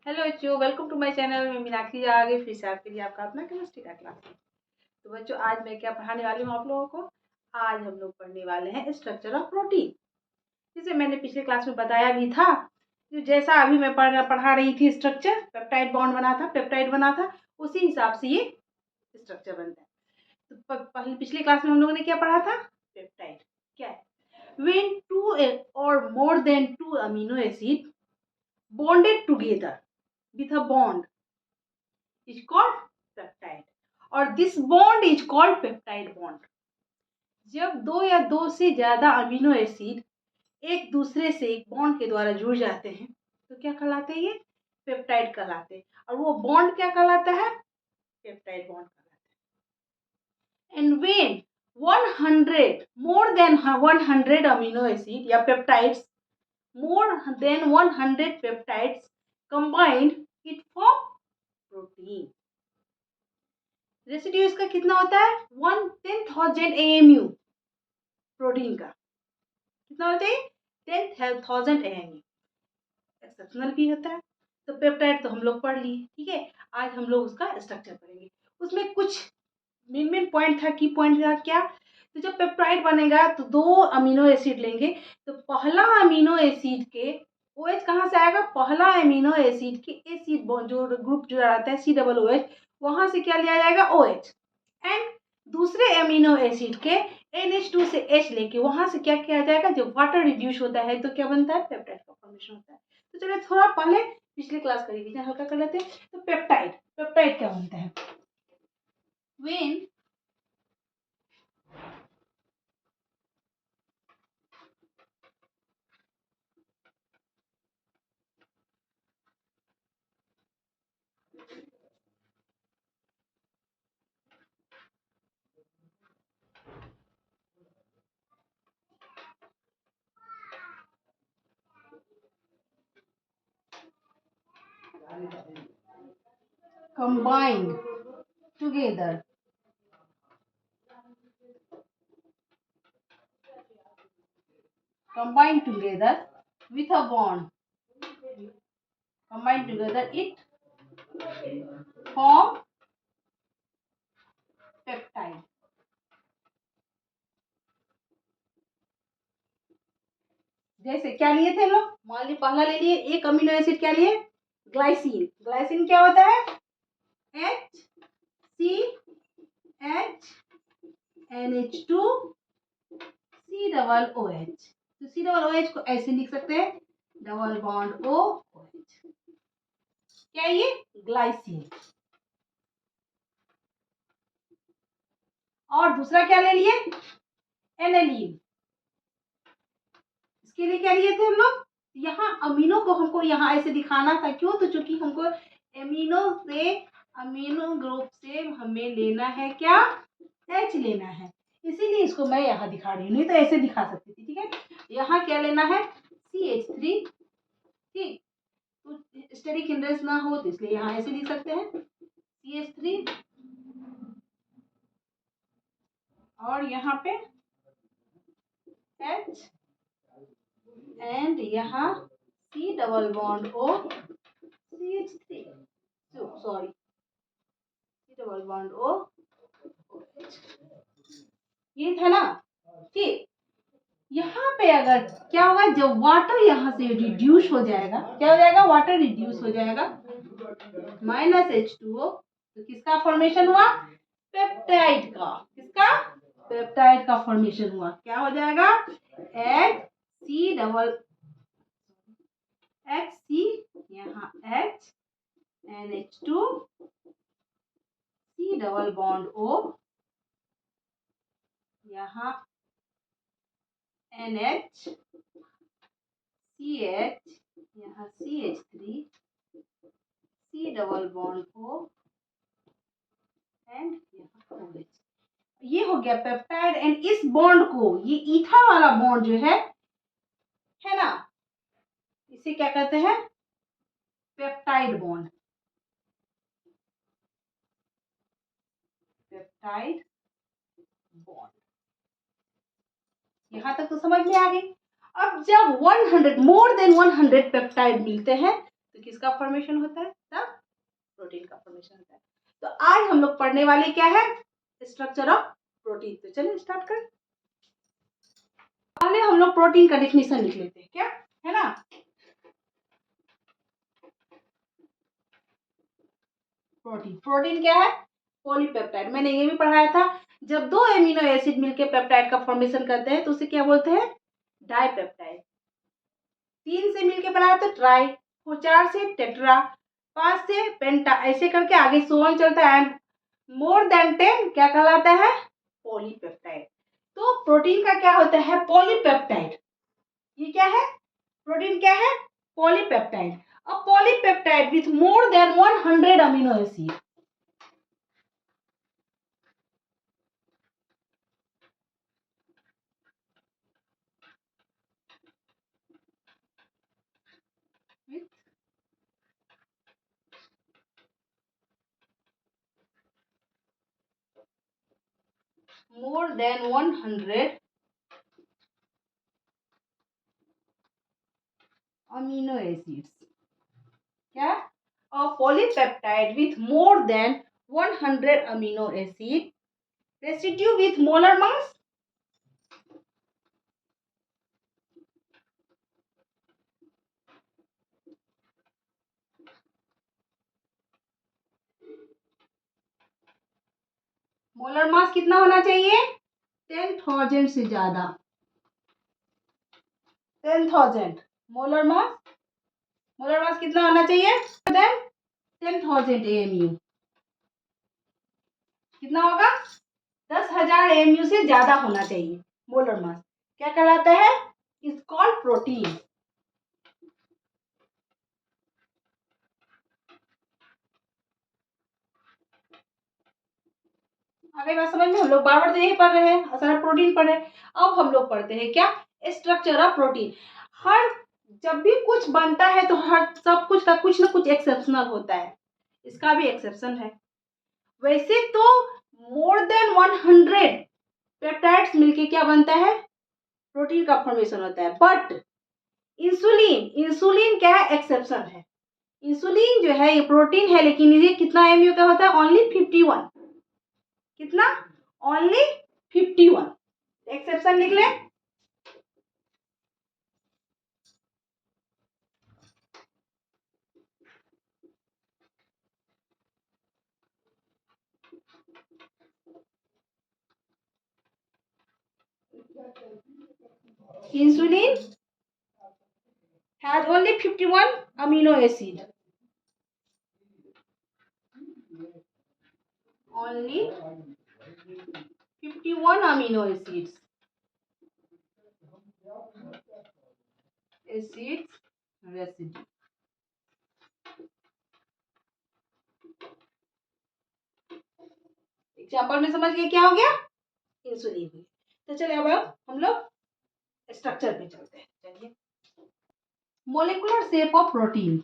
Hello बच्चों, welcome to my channel. मैं मीनाक्षी आ गई फिर से आपके लिए आपका अपना केमिस्ट्री का क्लास। तो बच्चों, आज मैं क्या पढ़ाने वाली हूँ आप लोगों को। आज हम लोग पढ़ने वाले हैं स्ट्रक्चर ऑफ प्रोटीन। जिसे मैंने पिछले क्लास में बताया भी था। जो जैसा अभी मैं पढ़ा रही थी स्ट्रक्चर, पेप्टाइड बॉन्ड बना था, पेप्टाइड बना था, उसी हिसाब से ये स्ट्रक्चर बनता है। तो पहले पिछले क्लास में हम लोगों ने क्या पढ़ा था? पेप्टाइड क्या है? When two or more than two amino acid bonded together with a bond is called peptide, और this bond is called peptide bond. जब दो या दो से ज्यादा अमीनो एसिड एक दूसरे से एक बॉन्ड के द्वारा जुड़ जाते हैं तो क्या कहलाते हैं? ये पेप्टाइड कहलाते हैं। और वो बॉन्ड क्या कहलाता है? पेप्टाइड बॉन्ड कहलाता है। And when 100 more than 100 amino acid या peptides, more than 100 peptides combined, it form protein. Residue इसका कितना होता है? 10,000 AMU। प्रोटीन का कितना होता है? 10,000 AMU। एक्सेप्शनल भी होता है। तो पेप्टाइड तो हम लोग पढ़ लिए, ठीक है। आज हम लोग उसका स्ट्रक्चर पढ़ेंगे। उसमें कुछ मेन पॉइंट था, की पॉइंट था क्या? तो जब पेप्टाइड बनेगा तो दो अमीनो एसिड लेंगे। तो पहला अमीनो एसिड के OH कहाँ से आएगा? पहला अमीनो एसिड के एसिड जो ग्रुप जो रहता है COOH, वहां से क्या लिया जाएगा? OH। एंड दूसरे अमीनो एसिड के NH2 से H लेके वहां से क्या किया जाएगा? जब वाटर रिड्यूस होता है तो क्या बनता है? पेप्टाइड का फॉर्मेशन होता है। तो चलिए थोड़ा पहले पिछले क्लास का रिवीजन हल्का कर लेते हैं। तो पेप्टाइड क्या बनता है? When combined together with a bond, combined together it form peptide. जैसे क्या लिए थे लोग? मान ली पहला ले लिए एक अमीनो एसिड, क्या लिए? ग्लाइसिन। ग्लाइसिन क्या होता है? HCHNH2 COOH। तो COOH को ऐसे लिख सकते हैं, डबल बॉन्ड OH। क्या ये? ग्लाइसिन। और दूसरा क्या ले लिए? एनेलिन। इसके लिए क्या लिए थे हम लोग? यहाँ अमीनो को हमको यहाँ ऐसे दिखाना था, क्यों? तो चूंकि हमको अमीनो ग्रुप से हमें लेना है क्या? H लेना है, इसीलिए इसको मैं यहाँ दिखा रही हूँ, नहीं तो ऐसे दिखा सकती थी, ठीक है। यहाँ क्या लेना है? CH3, ठीक। तो स्टेरिक हिंड्रेंस ना हो तो इसलिए यहाँ ऐसे लिख सकते हैं CH3, और यहाँ पे H, एंड यहाँ C double bond O CH3, sorry C double bond O OH। ये था ना, ठीक। यहाँ पे अगर क्या होगा? जब वाटर यहाँ से रिड्यूस हो जाएगा, क्या हो जाएगा? वाटर रिड्यूस हो जाएगा, -H2O। तो किसका फॉर्मेशन हुआ? पेप्टाइड का। किसका? पेप्टाइड का फॉर्मेशन हुआ। क्या हो जाएगा? HC, यहाँ H, NH2 C double bond O, यहाँ NH CH, यहाँ CH3 C double bond O, and यहाँ OH। ये हो गया पेप्टाइड। एंड इस बॉन्ड को, ये ईथा वाला बॉन्ड जो है ना, इसे क्या कहते हैं? Peptide bond. Peptide bond. यहां तक तो समझ में आ गई। अब जब 100 मोर देन 100 पेप्टाइड मिलते हैं तो तो किसका फॉर्मेशन होता है? तब प्रोटीन का फॉर्मेशन होता है। तो आज हम लोग पढ़ने वाले क्या है? Structure of protein. तो चलिए स्टार्ट करें। पहले हम लोग प्रोटीन का डेफिनेशन लिख लेते हैं, क्या है ना। प्रोटीन क्या है? पॉलीपेप्टाइड। मैंने ये भी पढ़ाया था, जब दो एमिनो एसिड मिलकर पेप्टाइड का फॉर्मेशन करते हैं तो उसे क्या बोलते हैं? डाइपेप्टाइड। 3 से मिलकर बना तो ट्राई, 4 से टेट्रा, 5 से पेंटा, ऐसे करके आगे सोन चलता है। एंड मोर देन 10 क्या कहलाता है? पॉलीपेप्टाइड। तो प्रोटीन का क्या होता है? पॉलीपेप्टाइड। ये क्या है? प्रोटीन क्या है? Polypeptide. A polypeptide with more than 100 amino acid. More than 100 amino acids. क्या? A polypeptide with more than 100 amino acid residue with molar mass. Molar mass कितना होना चाहिए? 10,000 से ज्यादा। 10,000 मोलर मास। मोलर मास कितना होना चाहिए? 10,000 AMU। कितना होगा? 10,000 AMU से ज्यादा होना चाहिए मोलर मास। क्या कहलाता है? Is called protein. आगे बात समझ में? हम लोग बार बार तो यही पढ़ रहे हैं, सारा प्रोटीन पढ़ रहे हैं। अब हम लोग पढ़ते हैं क्या? Structure of protein. हर जब भी कुछ बनता है तो हर सब कुछ का कुछ ना कुछ एक्सेप्शनल होता है, इसका भी एक्सेप्शन है। वैसे तो मोर देन 100 पेप्टाइड्स मिलके क्या बनता है? प्रोटीन का फॉर्मेशन होता है। बट इंसुलिन क्या है? एक्सेप्शन है। इंसुलिन जो है ये प्रोटीन है, लेकिन ये कितना एमयू का होता है? ओनली 51। कितना? ओनली 51। एक्सेप्शन लिख ले। Insulin has only 51 amino acid. Only 51 amino acids. Acids residue. Example में समझ गए क्या हो गया? इंसुलिन हुई। तो चलिए अब हम लोग स्ट्रक्चर पे चलते हैं। चलिए, molecular shape of protein.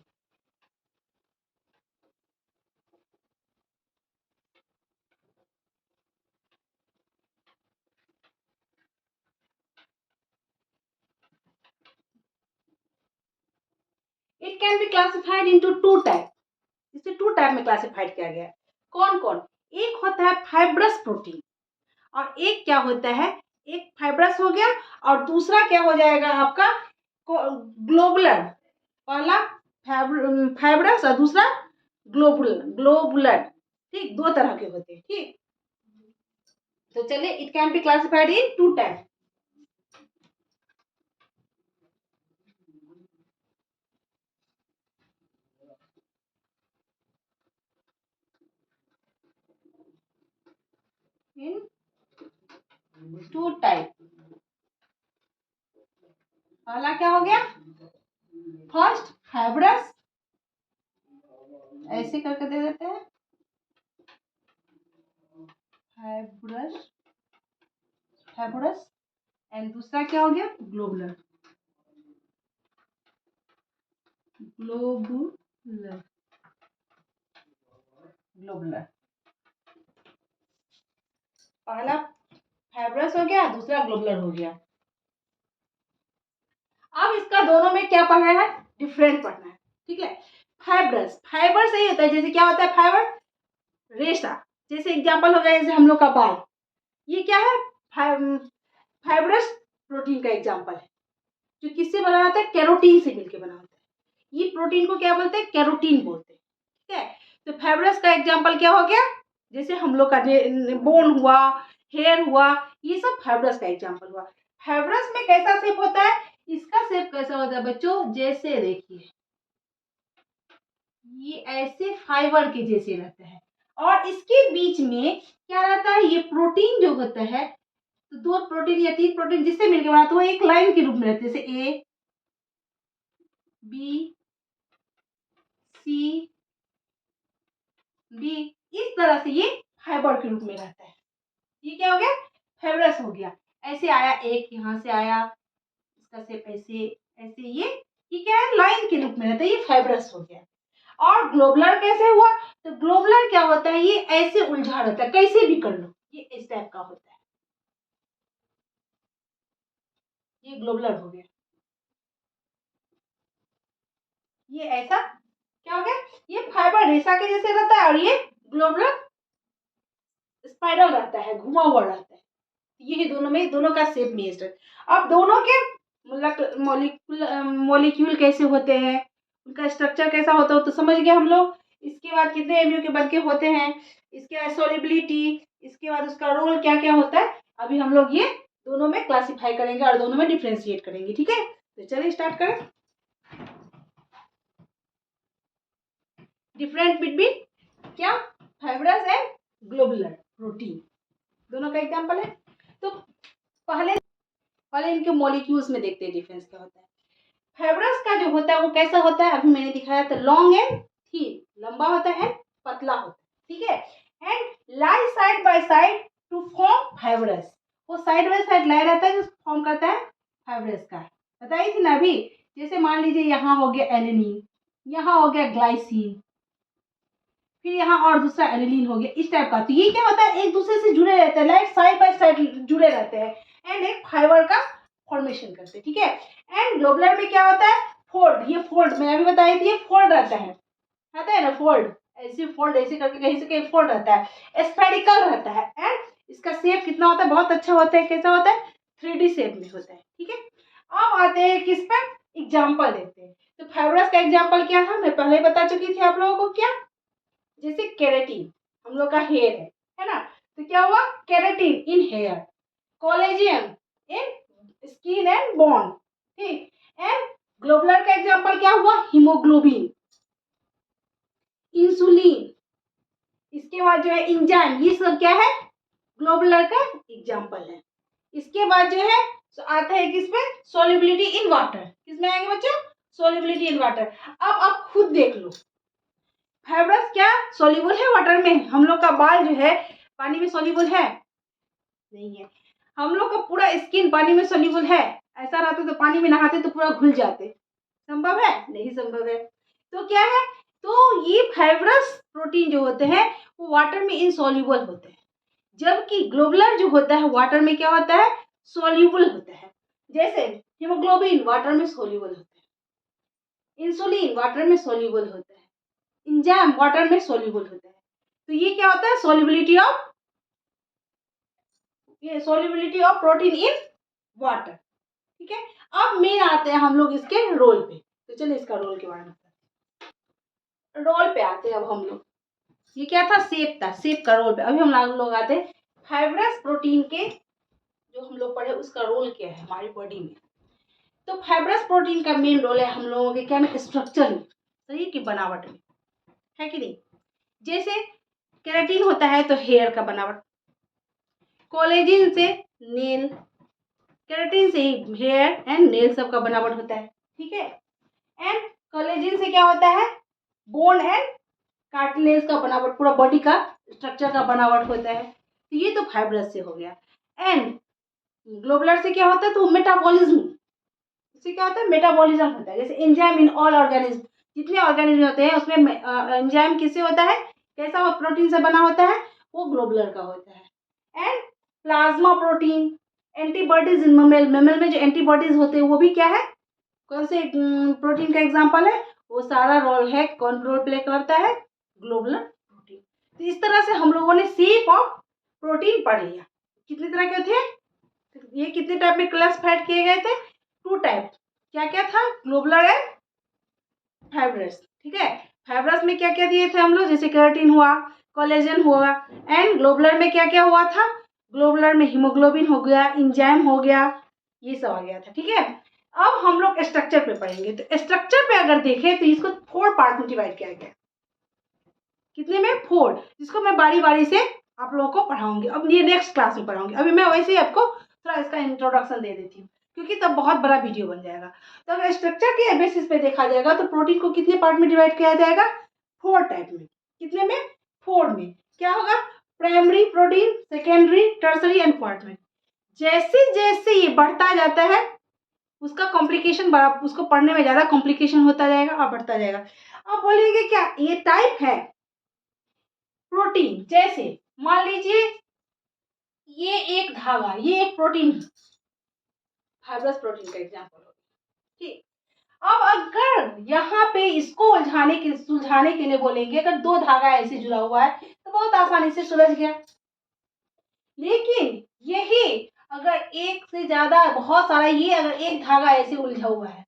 It can be classified into 2 type. इसे 2 टाइप में क्लासिफाइड किया गया है। कौन कौन? एक होता है फाइब्रस प्रोटीन, और एक क्या होता है? एक फाइब्रस हो गया और दूसरा क्या हो जाएगा आपका? ग्लोबुलर। पहला फाइब्रस और दूसरा ग्लोबुलर। ठीक, 2 तरह के होते हैं। ठीक, तो चलिए, it can be classified in 2 type. In 2 type. पहला क्या हो गया? फर्स्ट फाइब्रस, ऐसे करके दे देते हैं। फाइब्रस एंड दूसरा क्या हो गया? ग्लोबुलर। पहला फाइब्रस हो गया, दूसरा ग्लोबुलर हो गया। अब इसका दोनों में क्या पढ़ना है? डिफरेंट पढ़ना है। ठीक है, फाइब्रस, फाइबर से ही होता है। जैसे क्या होता है फाइबर, रेशा। जैसे एग्जाम्पल हो गया जैसे हम लोग का बाल, ये क्या है फाइब्रस प्रोटीन का एग्जाम्पल है, जो किससे बना होता है, कैरोटीन से मिलकर बना होता है। ये प्रोटीन को क्या बोलते हैं, कैरोटीन बोलते हैं। ठीक है, तो फाइब्रस का एग्जाम्पल क्या हो गया, जैसे हम लोग का बोन हुआ, हेयर हुआ, ये सब फाइब्रस का एग्जाम्पल हुआ। फाइब्रस में कैसा शेप होता है, इसका शेप कैसा होता है बच्चों, जैसे देखिए ये ऐसे फाइबर के जैसे रहता है, और इसके बीच में क्या रहता है, ये प्रोटीन जो होता है, तो 2 प्रोटीन या 3 प्रोटीन जिससे मिलकर बना तो वो एक लाइन के रूप में रहते हैं, जैसे ए बी सी डी, इस तरह से ये फाइबर के रूप में रहता है। ये क्या हो गया, फाइब्रस हो गया। ऐसे आया, एक यहाँ से आया, इसका शेप ऐसे ऐसे, ये क्या है, लाइन के रूप में रहता है, ये फाइब्रस हो गया। और ग्लोबुलर कैसे हुआ, तो ग्लोबुलर क्या होता है, ये ऐसे उलझा रहता है, कैसे भी कर लो, ये इस टाइप का होता है, ये ग्लोबुलर हो गया। ये ऐसा क्या हो गया, ये फाइबर रेशा के जैसे रहता है, और ये ग्लोबुलर स्पाइरल रहता है, घुमा हुआ रहता है। ये दोनों में, दोनों का शेप मेज है। अब दोनों के मॉलिक्यूल कैसे होते हैं, उनका स्ट्रक्चर कैसा होता है तो समझ गए हम लोग। इसके बाद कितने एमयू के बनके होते हैं, इसके बाद सोलिबिलिटी, इसके बाद उसका रोल क्या क्या होता है, अभी हम लोग ये दोनों में क्लासिफाई करेंगे और दोनों में डिफ्रेंशिएट करेंगे। ठीक है, तो चलिए स्टार्ट करें। डिफरेंट बिटवीन क्या, फाइब्रस एंड ग्लोबुलर प्रोटीन, दोनों का एग्जांपल है। तो पहले इनके मॉलिक्यूल्स में देखते हैं डिफरेंस क्या होता है। फाइब्रस का जो होता है वो कैसा होता है, अभी मैंने दिखाया था, लॉन्ग एंड थीन, लंबा होता है, पतला होता है। ठीक है, and lie side by side to form fibrous, वो साइड बाय साइड लाई रहता है जो फॉर्म करता है फाइब्रस का। बताई थी ना अभी, जैसे मान लीजिए यहाँ हो गया एलेनिन, यहाँ हो गया ग्लाइसिन, फिर यहाँ और दूसरा एनिलीन हो गया, इस टाइप का। तो ये क्या होता है, एक दूसरे से जुड़े रहते हैं, लाइक साइड बाय साइड जुड़े रहते हैं, एंड एक फाइबर का फॉर्मेशन करते हैं। ठीक है, एंड ग्लोबुलर में क्या होता है, फोल्ड, ये फोल्ड मैं अभी बताई थी, ये फोल्ड रहता है ना, फोल्ड ऐसे, फोल्ड ऐसे करके कहीं से कहीं फोल्ड रहता है, स्फेरिकल रहता है, एंड इसका शेप कितना होता है, बहुत अच्छा होता है। कैसा होता है, 3D शेप में होता है। ठीक है, अब आते हैं किस पर, एग्जाम्पल देते हैं। तो फाइब्रस का एग्जाम्पल क्या था, मैं पहले बता चुकी थी आप लोगों को, क्या, जैसे केराटिन हम लोग का हेयर है ना, तो क्या हुआ, keratin in hair, collagen in skin and bone. ठीक, एंड ग्लोबुलर का एग्जांपल क्या हुआ, हीमोग्लोबिन, इंसुलिन, इसके बाद जो है एंजाइम, ये सब क्या है, ग्लोबुलर का एग्जांपल है। इसके बाद जो है आता है किसमें, सोल्युबिलिटी इन वाटर, किसमें आएंगे बच्चों, सोल्युबिलिटी इन वाटर। अब आप खुद देख लो, फाइब्रस क्या सोल्यूबल है वाटर में, हम लोग का बाल जो है पानी में सोल्यूबल है, नहीं है। हम लोग का पूरा स्किन पानी में सोल्यूबल है, ऐसा रहता तो पानी में नहाते तो पूरा घुल जाते, संभव है, नहीं संभव है। तो क्या है, तो ये फाइब्रस प्रोटीन जो होते हैं वो वाटर में इनसोल्यूबल होते हैं, जबकि ग्लोबुलर जो होता है वाटर में क्या होता है, सोल्यूबल होता है। जैसे हीमोग्लोबिन वाटर में सोल्यूबल होता है, इंसुलिन वाटर में सोल्यूबल होता है, एंजाइम वाटर में सोल्यूबल होता है। तो ये क्या होता है, solubility of protein in water. ठीक है, अब मेन आते हैं हम लोग इसके रोल पे। तो चलिए इसका रोल के बारे में, रोल पे आते हैं अब हम लोग। ये क्या था, शेप था, शेप का रोल पे। अभी हम लोग आते हैं फाइब्रस प्रोटीन के, जो हम लोग पढ़े उसका रोल क्या है हमारी बॉडी में। तो फाइब्रस प्रोटीन का मेन रोल है हम लोगों के क्या में, स्ट्रक्चर में, शरीर की बनावट में, है कि नहीं। जैसे केराटिन होता है तो हेयर का बनावट, कोलेजिन से नेल, केराटिन से ही हेयर एंड नेल सब का बनावट होता है। ठीक है, एंड कोलेजिन से क्या होता है, बोन एंड कार्टिलेज का बनावट, पूरा बॉडी का स्ट्रक्चर का बनावट होता है। तो ये तो फाइब्रस से हो गया। एंड ग्लोबुलर से क्या होता है, तो मेटाबॉलिज्म, इससे क्या होता है, मेटाबॉलिज्म होता है। जैसे एंजाइम इन ऑल ऑर्गेनिज्म, जितने ऑर्गेनिज्म होते हैं उसमें एंजाइम किससे होता है, कैसा प्रोटीन से बना होता है, वो ग्लोबुलर का होता है। And plasma protein, antibodies in mammal, mammal में जो एंटीबॉडीज होते हैं वो भी क्या है, कौन से प्रोटीन का एग्जांपल है, वो सारा रोल है, कौन रोल प्ले करता है? Globular protein. तो इस तरह से हम लोगों ने शेप ऑफ प्रोटीन पढ़ लिया। कितने तरह के थे ये, कितने टाइप में क्लासिफाइड किए गए थे? 2 टाइप। क्या क्या था? Globular and fibrous. ठीक है, फाइब्रस में क्या क्या दिए थे हम लोग? जैसे केराटिन हुआ, कोलेजन हुआ। एंड ग्लोबुलर में क्या क्या हुआ था? ग्लोबुलर में हीमोग्लोबिन हो गया, इंजाइम हो गया, ये सब आ गया था। ठीक है, अब हम लोग स्ट्रक्चर पे पढ़ेंगे। तो स्ट्रक्चर पे अगर देखें तो इसको 4 पार्ट में डिवाइड किया गया। कितने में? 4, जिसको मैं बारी बारी से आप लोगों को पढ़ाऊंगी। अब ये नेक्स्ट क्लास में पढ़ाऊंगी। अभी मैं वैसे ही आपको थोड़ा इसका इंट्रोडक्शन दे देती हूँ, क्योंकि तब बहुत बड़ा वीडियो बन जाएगा। तो अगर स्ट्रक्चर के बेसिस पे देखा जाएगा तो प्रोटीन को कितने पार्ट में डिवाइड किया जाएगा? 4 टाइप में। कितने में? 4 में। क्या होगा? Primary protein, secondary, tertiary and quaternary. जैसे जैसे ये बढ़ता जाता है उसका कॉम्प्लिकेशन बड़ा, उसको पढ़ने में ज़्यादा कॉम्प्लिकेशन होता जाएगा और बढ़ता जाएगा। अब बोलिएगा क्या ये टाइप है प्रोटीन? जैसे मान लीजिए ये एक धागा, ये एक प्रोटीन है, फाइब्रस प्रोटीन का एग्जांपल हो। ठीक, अब अगर यहाँ पे इसको सुलझाने के लिए बोलेंगे, अगर 2 धागा ऐसे जुड़ा हुआ है तो बहुत आसानी से सुलझ गया। लेकिन यही अगर एक से ज्यादा, बहुत सारा, ये अगर एक धागा ऐसे उलझा हुआ है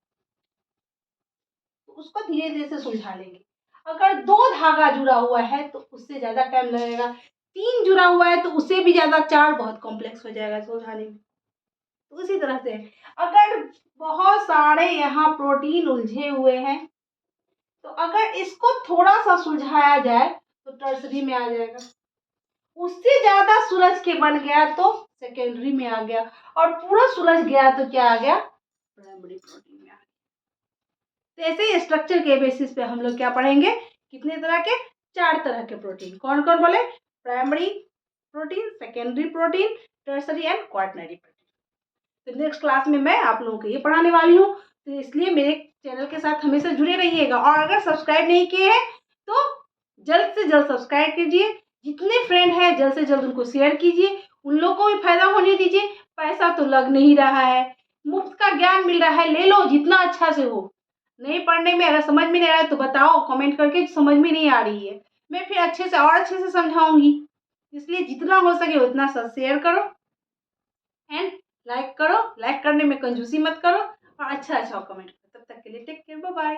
तो उसको धीरे धीरे से सुलझा लेंगे। अगर 2 धागा जुड़ा हुआ है तो उससे ज्यादा टाइम लगेगा। 3 जुड़ा हुआ है तो उससे भी ज्यादा, 4 बहुत कॉम्प्लेक्स हो जाएगा सुलझाने में। तो उसी तरह से अगर बहुत सारे यहाँ प्रोटीन उलझे हुए हैं तो अगर इसको थोड़ा सा सुलझाया जाए तो टर्सरी में आ जाएगा। उससे ज्यादा सुलझ के बन गया तो सेकेंडरी में आ गया, और पूरा सुलझ गया तो क्या आ गया? प्राइमरी प्रोटीन में आ गया। तो ऐसे ही स्ट्रक्चर के बेसिस पे हम लोग क्या पढ़ेंगे? कितने तरह के? 4 तरह के प्रोटीन। कौन कौन बोले? Primary protein, secondary protein, tertiary and quaternary protein. तो नेक्स्ट क्लास में मैं आप लोगों को ये पढ़ाने वाली हूँ। तो इसलिए मेरे चैनल के साथ हमेशा जुड़े रहिएगा, और अगर सब्सक्राइब नहीं किए हैं तो जल्द से जल्द सब्सक्राइब कीजिए। जितने फ्रेंड हैं जल्द से जल्द उनको शेयर कीजिए, उन लोगों को भी फायदा होने दीजिए। पैसा तो लग नहीं रहा है, मुफ्त का ज्ञान मिल रहा है, ले लो जितना अच्छा से हो। नहीं पढ़ने में अगर समझ में नहीं आ रहा है तो बताओ कमेंट करके, समझ में नहीं आ रही है, मैं फिर अच्छे से और अच्छे से समझाऊंगी। इसलिए जितना हो सके उतना सा शेयर करो एंड लाइक करो। लाइक करने में कंजूसी मत करो, और अच्छा अच्छा कमेंट करो। तब तक के लिए टेक केयर, बाय बाय।